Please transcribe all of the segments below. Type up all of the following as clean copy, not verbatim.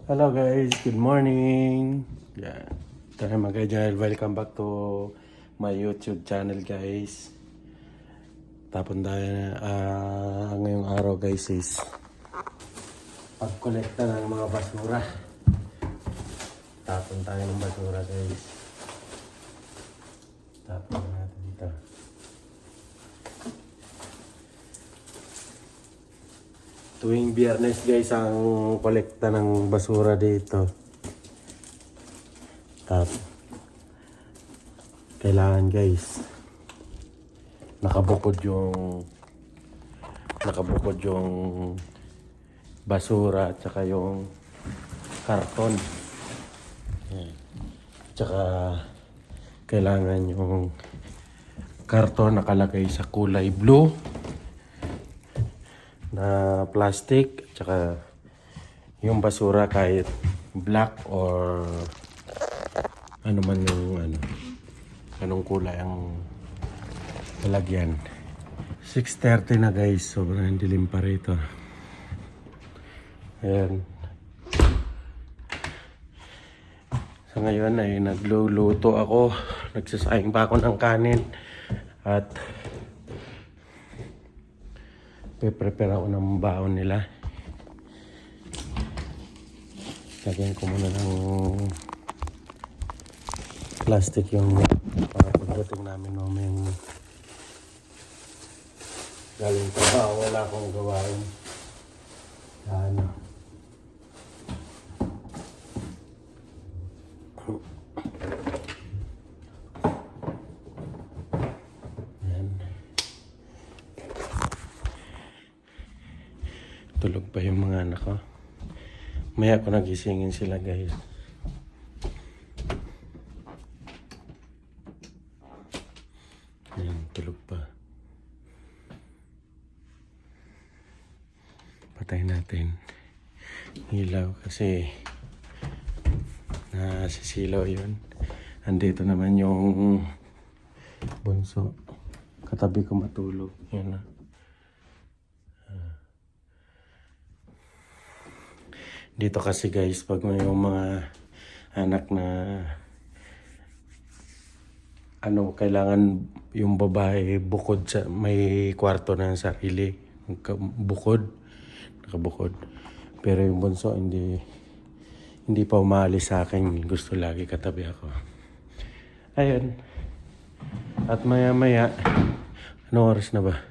Hello guys, good morning. Yeah. Tayo mga Agile, welcome back to my YouTube channel guys. Tapon tayo ngayong araw guys is pagkolekta ng mga basura. Tapon tayo ng basura guys. Tapon natin dito. Tuwing Biyernes guys ang kolekta ng basura dito. Kailangan guys nakabukod yung basura at saka yung karton. Yan. Tsaka kailangan yung karton nakalagay sa kulay blue na plastic, tsaka yung basura kahit black or ano man yung anong kulay ang lalagyan. 6:30 na guys, sobrang dilim pa rito. Ayan. Sa ngayon ay nagluluto ako, nagsasayang pa ako ng kanin at prepare ako ng baon nila. Lagyan ko muna ng plastic yung para pagdating namin yung galing trabaho, wala akong gawain. Tulog pa yung mga anak ko. Maya ko nagisingin sila guys. Ayan, tulog pa. Patay natin ilaw kasi nasisilaw yun. Andito naman yung bunso. Katabi ko matulog. Yan na. Dito kasi guys, pag may yung mga anak na kailangan yung babae bukod sa may kwarto na sarili, nakabukod. Pero yung bunso hindi pa umaalis sa akin, gusto lagi katabi ako. Ayun. At maya ano oras na ba?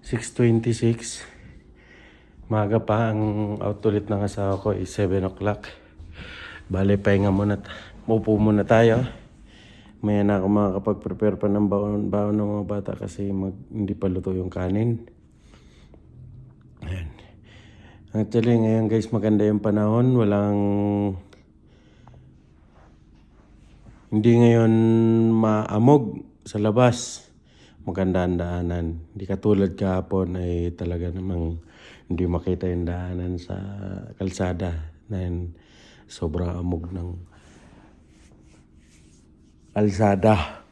6:26. Maga pa, ang out ulit ng asawa ko is 7 o'clock. Bale, pahinga muna. Maupo muna tayo. Maya na ako makakapag-prepare pa ng baon ng mga bata kasi hindi pa luto yung kanin. Ayan. Actually, ngayon guys, maganda yung panahon. Hindi ngayon maamog sa labas. Maganda ang daanan. Hindi katulad kahapon ay talaga namang hindi makita yung daanan sa kalsada na sobrang amog ng kalsada.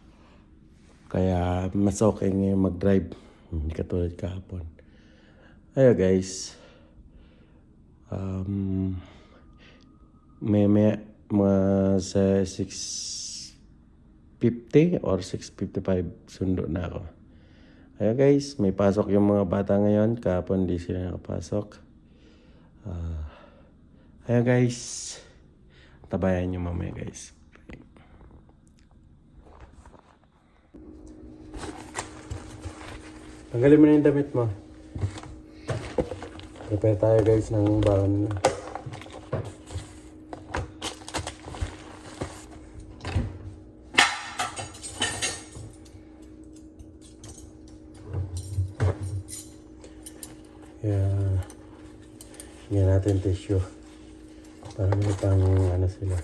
Kaya mas okay ngayon mag-drive. Hindi katulad kahapon. Ayun guys. May mga sa 6:50 or 6:55 sundo na ako. Ayun guys, may pasok yung mga bata ngayon. Kahapon di sila nakapasok. Ayun guys, tabayan nyo mamaya guys. Tanggalin mo na yung damit mo. Prepare tayo guys ng baon. Hingyan natin tissue para may pang sila.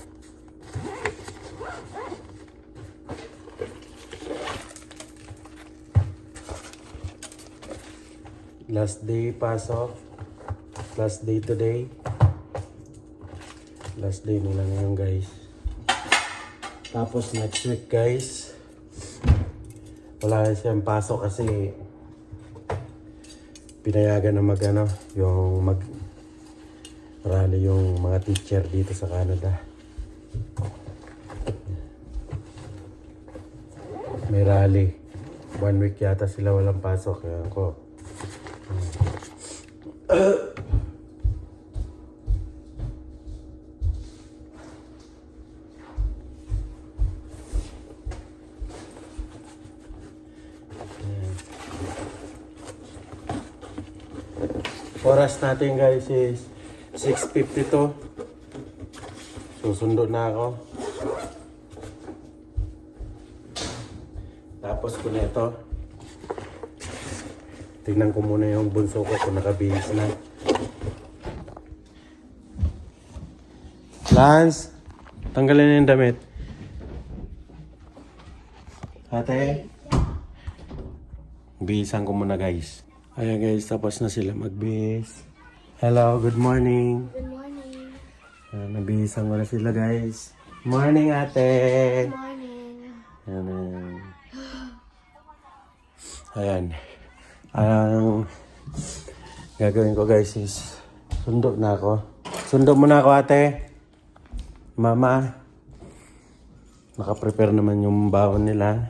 Last day pasok. Last day today. Last day nila ngayon guys. Tapos next week guys, wala siyang pasok kasi pinayagan na Rally yung mga teacher dito sa Canada. May rally. 1 week yata sila walang pasok. Kaya ko. Oras natin guys is 6:52. Susundo na ako. Tapos ko na ito. Tingnan ko muna yung bunso ko kung nakabihis na. Lance, tanggalin na yung damit. Ate, bihisan ko muna guys. Ayan guys, tapos na sila magbihis. Hello, good morning. Good morning. Ayan, nabihisan ko na sila guys. Morning ate. Good morning. Ayan. Ayan. Ang gagawin ko guys is sundo na ako. Sundo muna ako ate. Mama. Nakaprepare naman yung baon nila.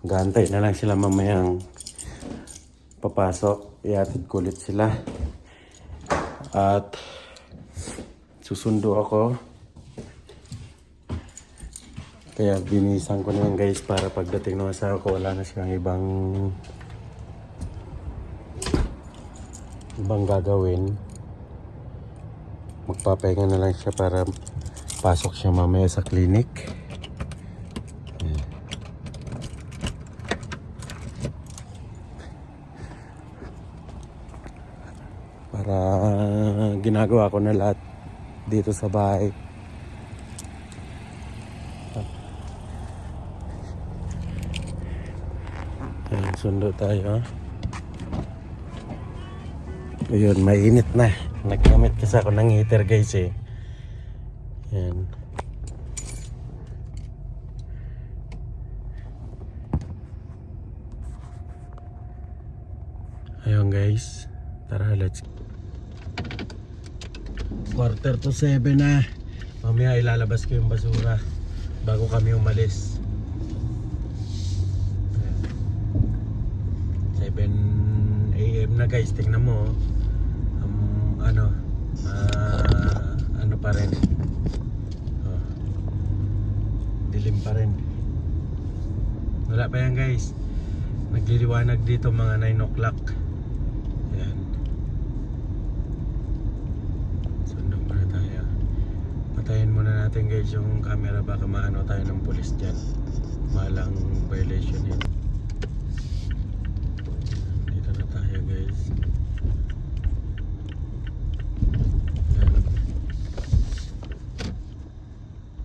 Gantay na lang sila mamayang papasok. Iatid ko ulit sila. At susundo ako. Kaya binisan ko na yun guys para pagdating ng asawa ko wala na siyang ibang gagawin. Magpapahinga na lang siya para pasok siya mamaya sa clinic. Para ginagawa ko na lahat dito sa bahay. Ayan, sundo tayo. Ayun, mainit na. Nagkamit kasi ako ng heater guys eh. Ayan. Ayun guys. Tara, let's 6:45 na. Mamaya ilalabas ko yung basura bago kami umalis. 7 AM na guys, tingnan mo. Ano pa rin. Dilim pa rin. Wala pa yan guys. Nagliliwanag dito mga 9 o'clock. Ayan. Sundo muna tayo. Patayin muna natin guys yung camera, baka maano tayo ng pulis dyan. Malang violation yun. Dito na tayo guys. Ayan.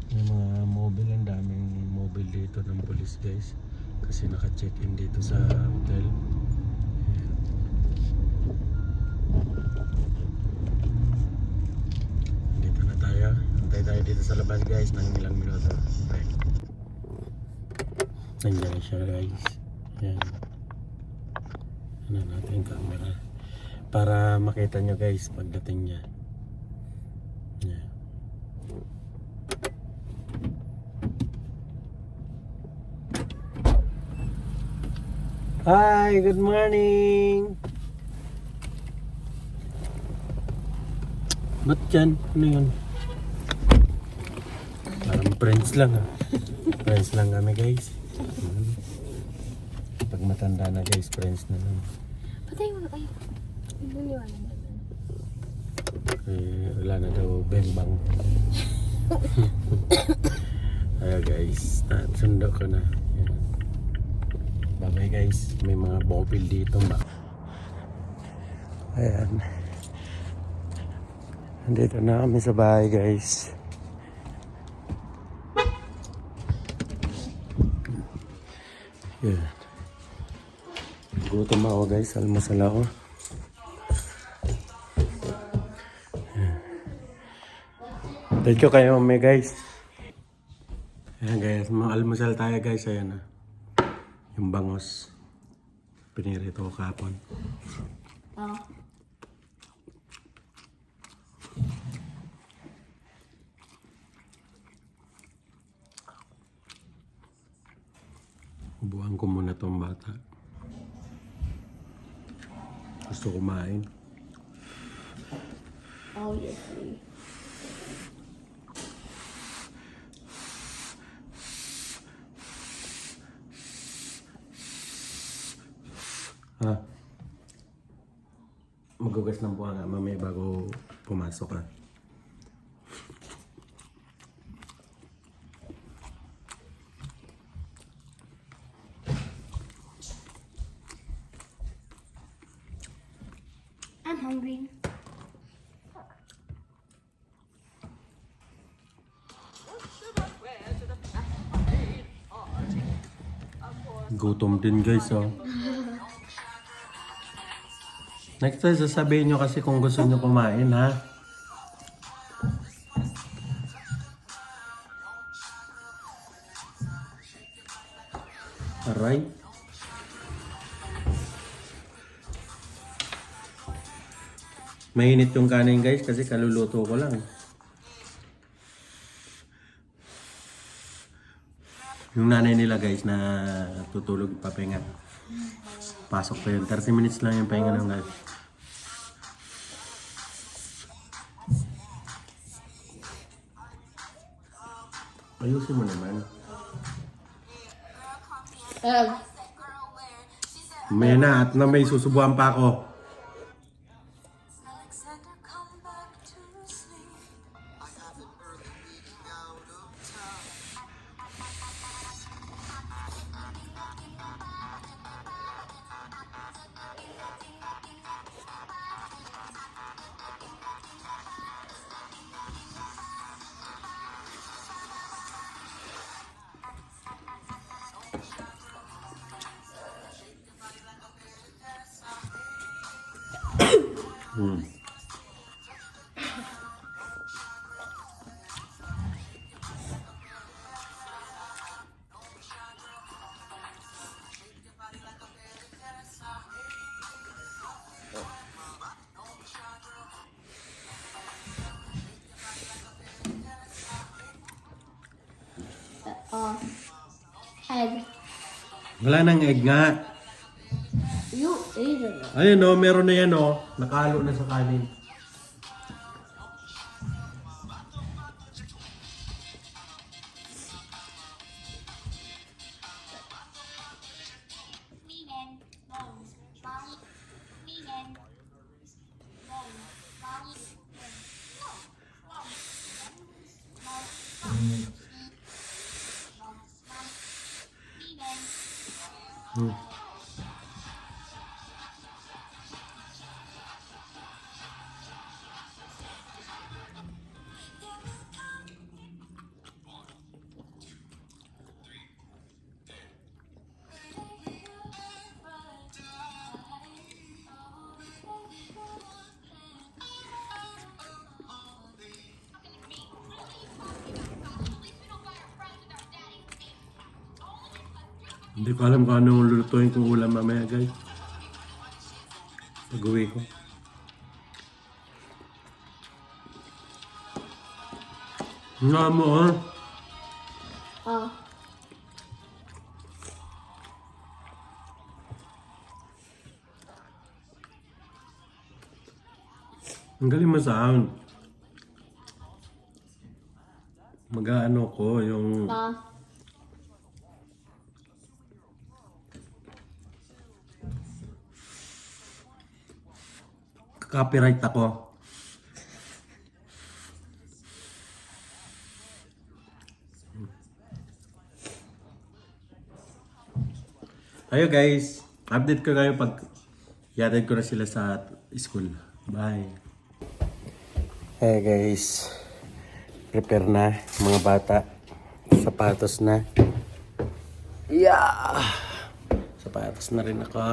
May mga mobile, ang daming mobile dito ng pulis guys. Kasi naka-check-in dito sa hotel. Ayan. Dito na tayo. Antay tayo dito sa labas guys ng ilang minuto. Okay. Nandiyan siya guys. Ayan. Ano natin yung camera para makita nyo guys pagdating niya. Ayan. Hi, good morning. Ba't dyan? Ano yun? Parang friends lang ah. Friends lang kami guys. Pag matanda na guys, friends na lang. Patay mo. Ay. Buniwanan na. Wala na daw bembang. Ayan guys, sundo ko na. Ayan. Bye bye guys, may mga bopil dito ba? Ayan. Nandito na kami sa bahay guys. Ayan. Gutom ako guys, almusal ako. Thank you kayo may guys. Ayan guys, almusal tayo guys. Ayan na. Yung bangos. Pinirito ko kapon. Oh. Turuan ko muna tong bata. Gusto kumain. Obviously. Ha? Magugas ng buha nga mamaya bago pumasok ka. I'm hungry. Gutom din guys, oh. Next time, sasabihin nyo kasi kung gusto nyo kumain, ha? Aray. Mainit yung kanin guys kasi kaluluto ko lang. Yung nanay nila guys na tutulog papahinga. Pasok pa yun. 30 minutes lang yung pahinga ng guys. Ayusin mo naman. May na at na may susubuan pa ako. Egg. Wala nang egg nga. You ate it. Ayun o, meron na yan o. Nakalo na sa kanin. Hindi ko alam kung anong lulutuin kong ulam mamaya guys. Pag-uwi ko. Nga mo ha? Oh. Ang galing mo sound. Mag-ano ko yung... Copyright ako. Ayo guys, update ko kayo pag yatid ko na sila sa school. Bye. Hey guys, prepare na mga bata. Sapatos na. Yeah! Sapatos na rin ako.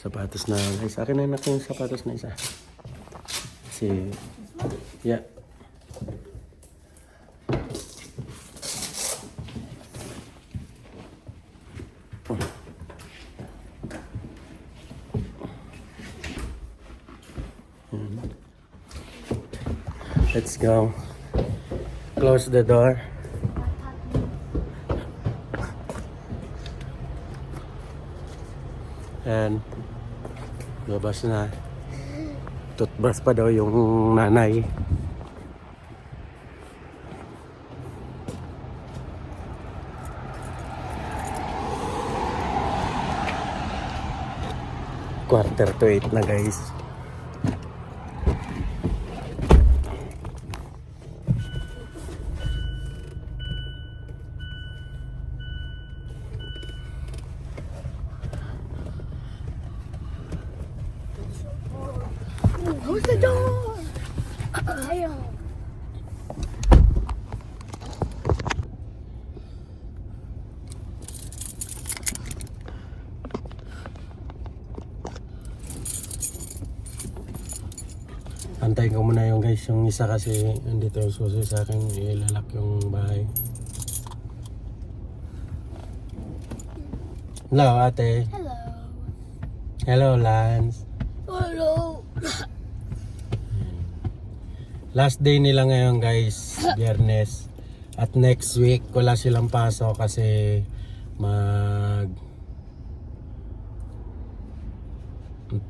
Sapatos na guys. Akin na anak yung sapatos na isa. Kasi, yeah. Let's go. Close the door. And labas na. Toothbrush pa daw yung nanay. Quarter to 8 na guys. Close the door. Ayaw. Antayin ko muna yung guys, yung isa kasi nandito yung susi sa akin, ilalak yung bahay. Hello ate. Hello. Hello Lance. Hello. Last day nila ngayon guys, Biyernes. At next week wala silang pasok kasi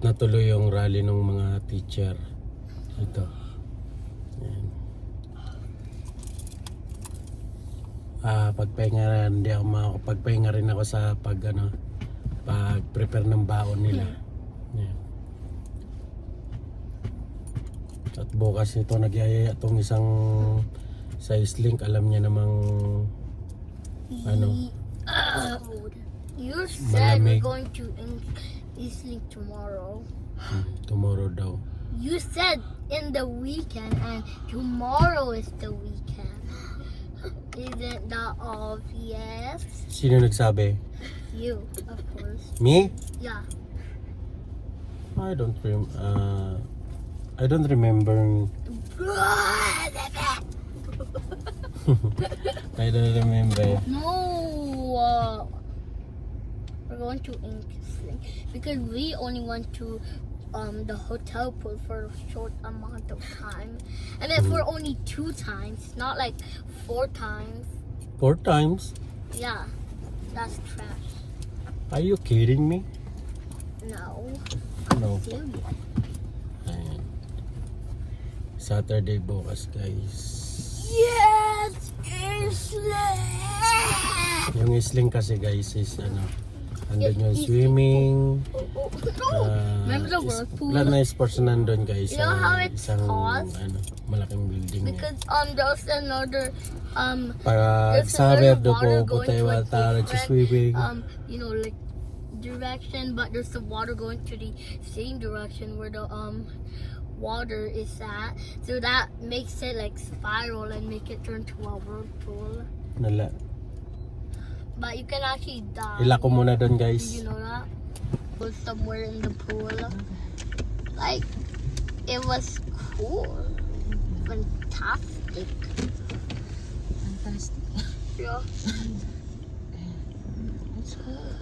natuloy yung rally ng mga teacher. Ito. Ayan. Pagpahinga rin, hindi ako makakapagpahinga rin ako sa pag-prepare ng baon nila. Ayan. At bukas ito nagyayaya itong isang size link, alam niya namang You said Malamig. we're going to Eastlink tomorrow. Tomorrow daw. You said in the weekend, and tomorrow is the weekend. Isn't that obvious? Sino nagsabi? You, of course. Me? Yeah. I don't remember. I don't remember. No, we're going to Eastlink because we only went to the hotel pool for a short amount of time, and then for only 2 times, not like 4 times. 4 times? Yeah, that's trash. Are you kidding me? No, No. serious. Ayan. Saturday bukas guys. Yes, Eastlink. Yung isling kasi guys is andun yung swimming. Remember the whirlpool? Lahat na sports nandun guys. You know how it's isang cost? malaking building. Because there's another Para there's saber another do water po going to tayo a tara sa different, swimming. you know, like direction, but there's the water going to the same direction where the water is at, so that makes it like spiral and make it turn to a whirlpool. Nala. But you can actually die. Ila ko muna doon Did guys. you know that? Was somewhere in the pool. Like, it was cool. Fantastic. Fantastic. Yeah. It's cool.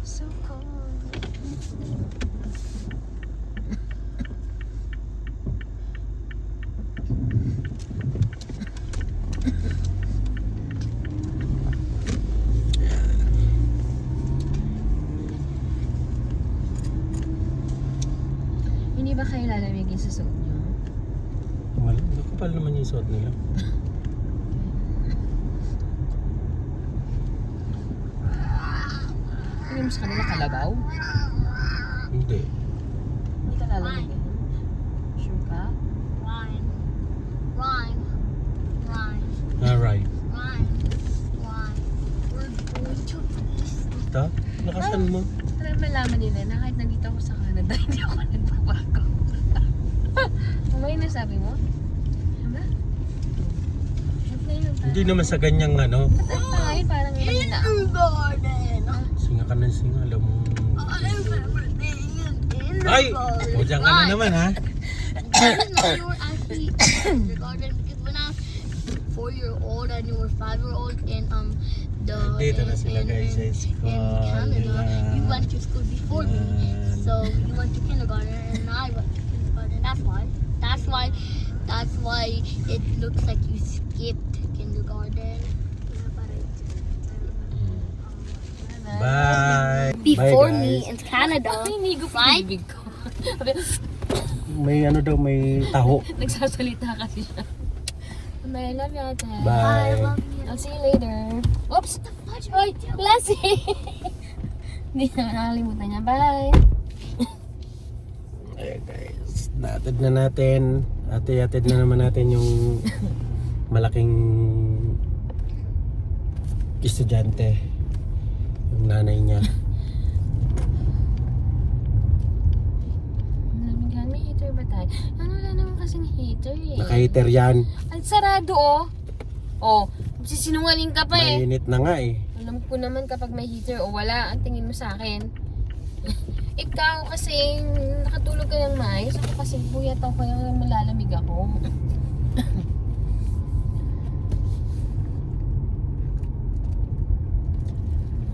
So cool. Hindi ba kayo lalamigin sa suot nyo? Kapal naman yung suot nila. Hindi mo sa kanila kalabaw? Hindi. Hindi ka lalamigin? Sure ka? Rhyme. Rhyme. Rhyme. Alright. Rhyme. Rhyme. We're going to Ito? Nakasan mo? Para malaman nila na kahit nandito ako sa Canada, hindi ako nagbabago. May nasabi mo? Diba? Hindi naman sa ganyang Ba't tayo parang yun na? garden. Singa ka ng singa, alam mo. I remember being in the Ay! garden. O dyan ka na naman ha? No, you were actually in the garden because when I was 4-year-old and you were 5-year-old in Dito na sila guys sa in school Canada, nila. you went to school before me. Yan. So you went to kindergarten and I went to kindergarten. That's why looks like you skipped kindergarten. Bye! Before Bye, me guys. in Canada, Ay, nigo pa right? bibig ko. May ano daw, may taho. Nagsasalita kasi siya. I love you, ate. Bye! I'll see you later. Oops! Ay, Lassie! Hindi na nakalimutan niya. Bye! Ayan guys, naatid na natin. Atid na naman natin yung malaking estudyante. Yung nanay niya. May heater ba tayo? Ano, wala naman kasing heater eh. Naka-heater yan. Ang sarado oh. Oh, sinungaling ka pa eh. Mainit na nga eh. Alam ko naman kapag may heater o wala, ang tingin mo sa akin. Ikaw kasi nakatulog ka ng maayos. Ako kasi buyat ako kaya malalamig ako.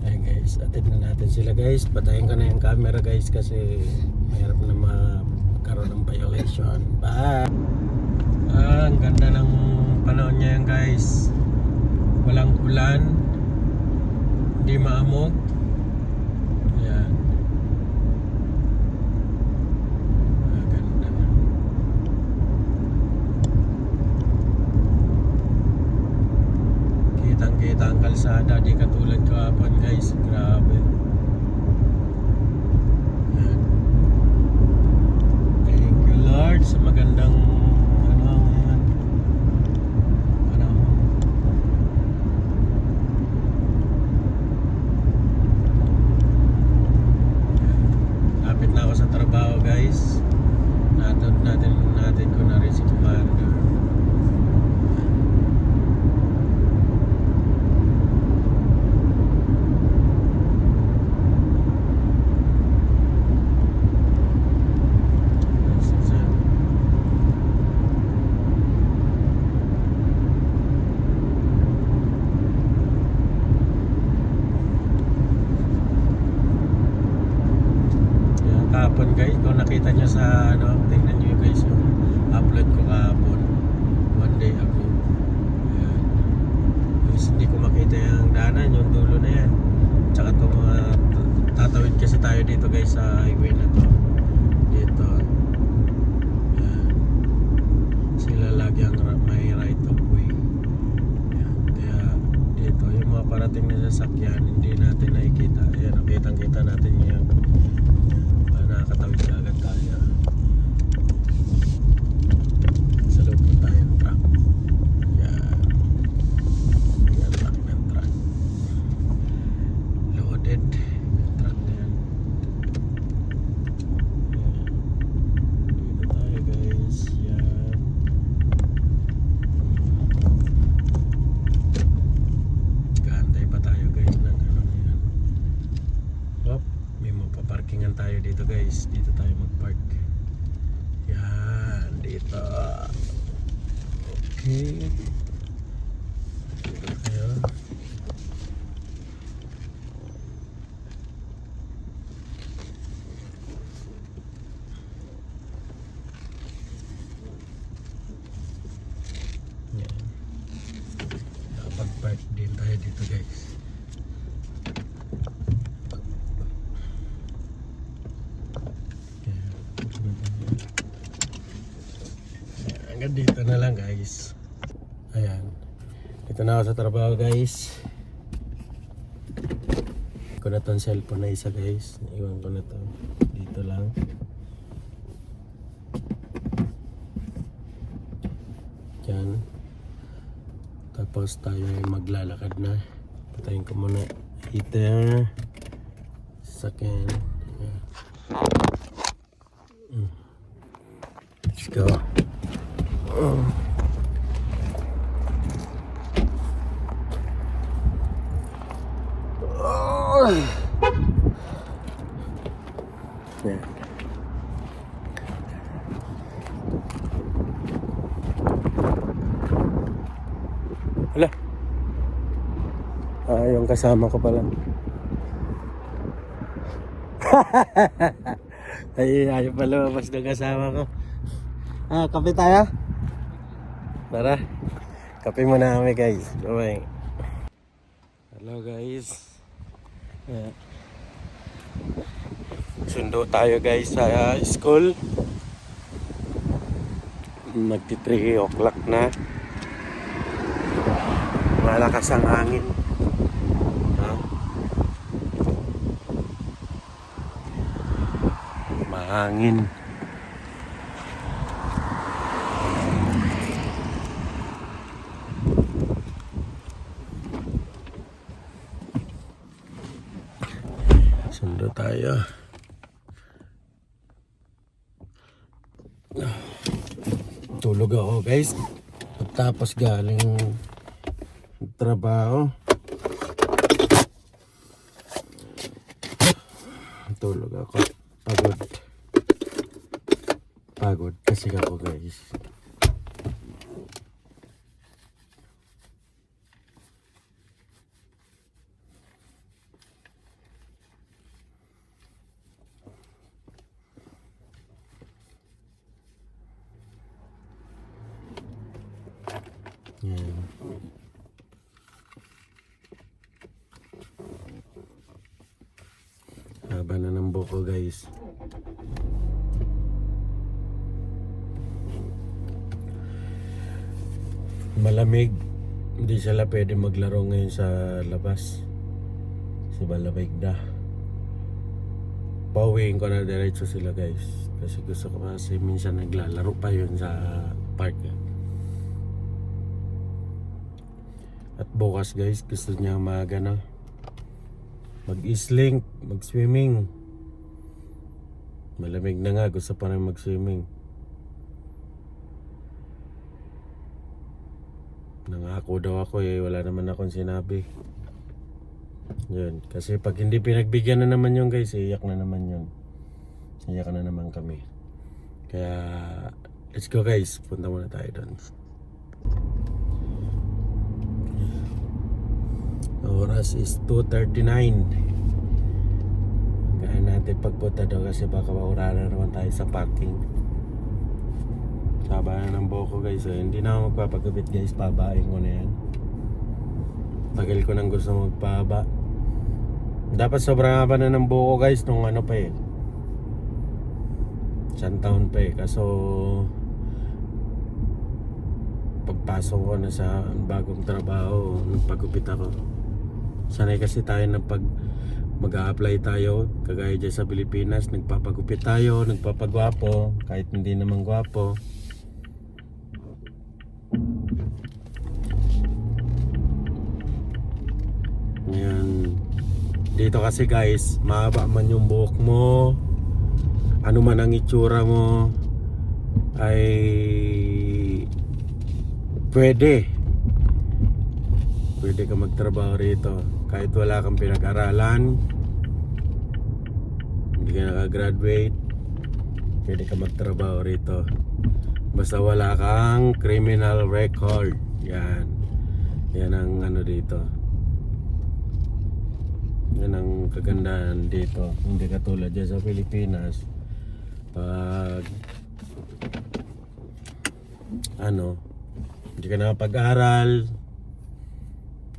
Ayan guys, atid na natin sila guys. Patayin ko na yung camera guys kasi mahirap na magkaroon ng violation. Bye! Ang ganda ng panahon ngayon guys. Walang ulan. Hindi maamog. Ayan. Ang ganda. Kitang-kita ang kalsada. Di katulad kahapon guys. Grabe. Ayan. Thank you Lord sa magandang ngayon. Panahon. Lapit na ako sa trabaho guys. Natin ko na rin si Commander. Kahapon guys, kung nakita nyo sa ano, tingnan nyo guys yung upload ko kahapon, one day ago. Ayan. Guys, hindi ko makita yung daanan, yung dulo na yan. Tsaka itong tatawid kasi tayo dito guys sa highway na to. Dito. Ayan. Sila lagi ang may right of way. Ayan. Kaya dito yung mga parating na sasakyan hindi natin nakikita. Ayan, kitang-kita natin yung nakakatawid ka agad tayo. Sa loob po tayo ng truck. Yan. Yan, laki ng truck. Loaded. Yung truck na yan. Dito tayo guys. Yan. Gantay pa tayo guys ng ano na yan. Hop. May mapaparkingan tayo dito guys. Dito tayo mag-park. Yan, dito. Okay. Dito tayo. Yan. Nakapag-park din tayo dito guys. Hanggang dito na lang guys. Ayan. Dito na ako sa trabaho guys. Ko na tong cellphone na isa guys. Iwan ko na to. Dito lang. Diyan. Tapos tayo ay maglalakad na. Patayin ko muna heater. Second. Ayan. Let's go. Yan. Hala. Yung kasama ko pala. Ay, ayaw pa lumabas ng kasama ko. Kape tayo? Tara. Kape muna kami guys. Bye. Hello guys. Yeah. Sundo tayo guys sa school. Magti 3 o'clock na. Malakas ang hangin. Mahangin. Sundo tayo. Tulog ako guys. Tapos galing trabaho. Tulog ako. Pagod kasi ako guys. Yan. Haba na ng buko guys. Malamig. Hindi sila pwede maglaro ngayon sa labas. Kasi malamig na. Pauwiin ko na diretso sila guys. Kasi gusto ko kasi minsan naglalaro pa yun sa park. At bukas guys, gusto niya mag-isling, mag-swimming. Malamig na nga, gusto pa rin mag-swimming. Nangako daw ako wala naman akong sinabi. Yun, kasi pag hindi pinagbigyan na naman yun guys, iyak na naman yun. Iyak na naman kami. Kaya, let's go guys, punta muna tayo doon. Oras is 2:39. Kaya natin pagpunta daw kasi baka maurara naman tayo sa parking. Haba na ng buhok ko guys. So, hindi na ako magpapagupit guys. Pabain ko na yan. Tagal ko nang gusto magpahaba. Dapat sobrang haba na ng buhok ko guys. Nung ano pa isang taon pa kaso pagpasok ko na sa bagong trabaho, nagpagupit ako. Sanay kasi tayo na pag mag-a-apply tayo, kagaya dyan sa Pilipinas, nagpapagupit tayo, nagpapagwapo, kahit hindi naman gwapo. Yan. Dito kasi guys, mahaba man yung buhok mo, ano man ang itsura mo, ay pwede ka magtrabaho rito kahit wala kang pinag-aralan, hindi ka nakagraduate, pwede ka magtrabaho rito basta wala kang criminal record. Yan ang ano dito, yan ang kagandahan dito. Hindi katulad dyan sa Pilipinas, pag hindi ka nakapag-aral,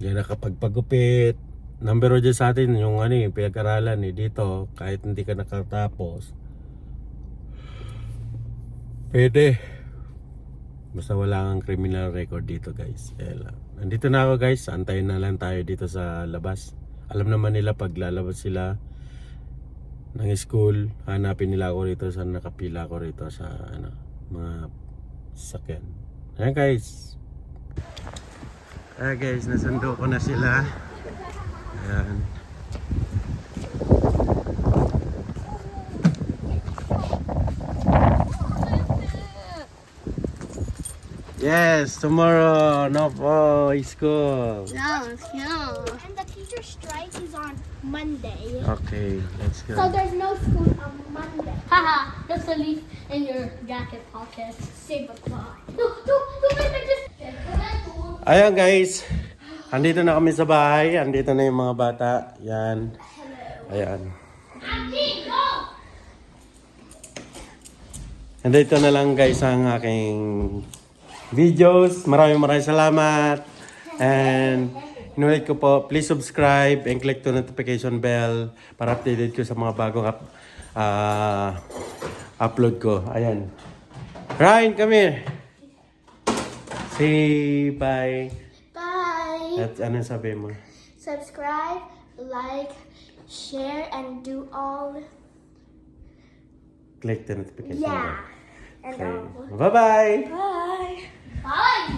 hindi nakapagpagupit. Number 1 dyan sa atin yung pinag-aralan dito, kahit hindi ka nakatapos, pwede. Basta wala kang criminal record dito guys. Nandito na ako guys, antayin na lang tayo dito sa labas. Alam naman nila pag lalabas sila ng school, hanapin nila ako rito sa nakapila ko rito sa mga sasakyan. Ayan guys. Guys, nasundo ko na sila. Ayan. Yes, tomorrow no po school. No. And the teacher strike is on Monday. Okay, let's So go. there's no school on Monday. Haha, just a leaf in your jacket pocket. Say goodbye. Ayan guys, andito na kami sa bahay. Andito na yung mga bata. Yan. Ayan. Andito na lang guys ang aking videos. Maraming salamat. And inulit ko po, please subscribe and click the notification bell para updated ko sa mga bagong upload ko. Ayan. Ryan, come here. Say bye. Bye. At ano sabi mo? Subscribe, like, share, and do all. Click the notification bell. Yeah. And Okay. all. Bye-bye. Bye. Bye.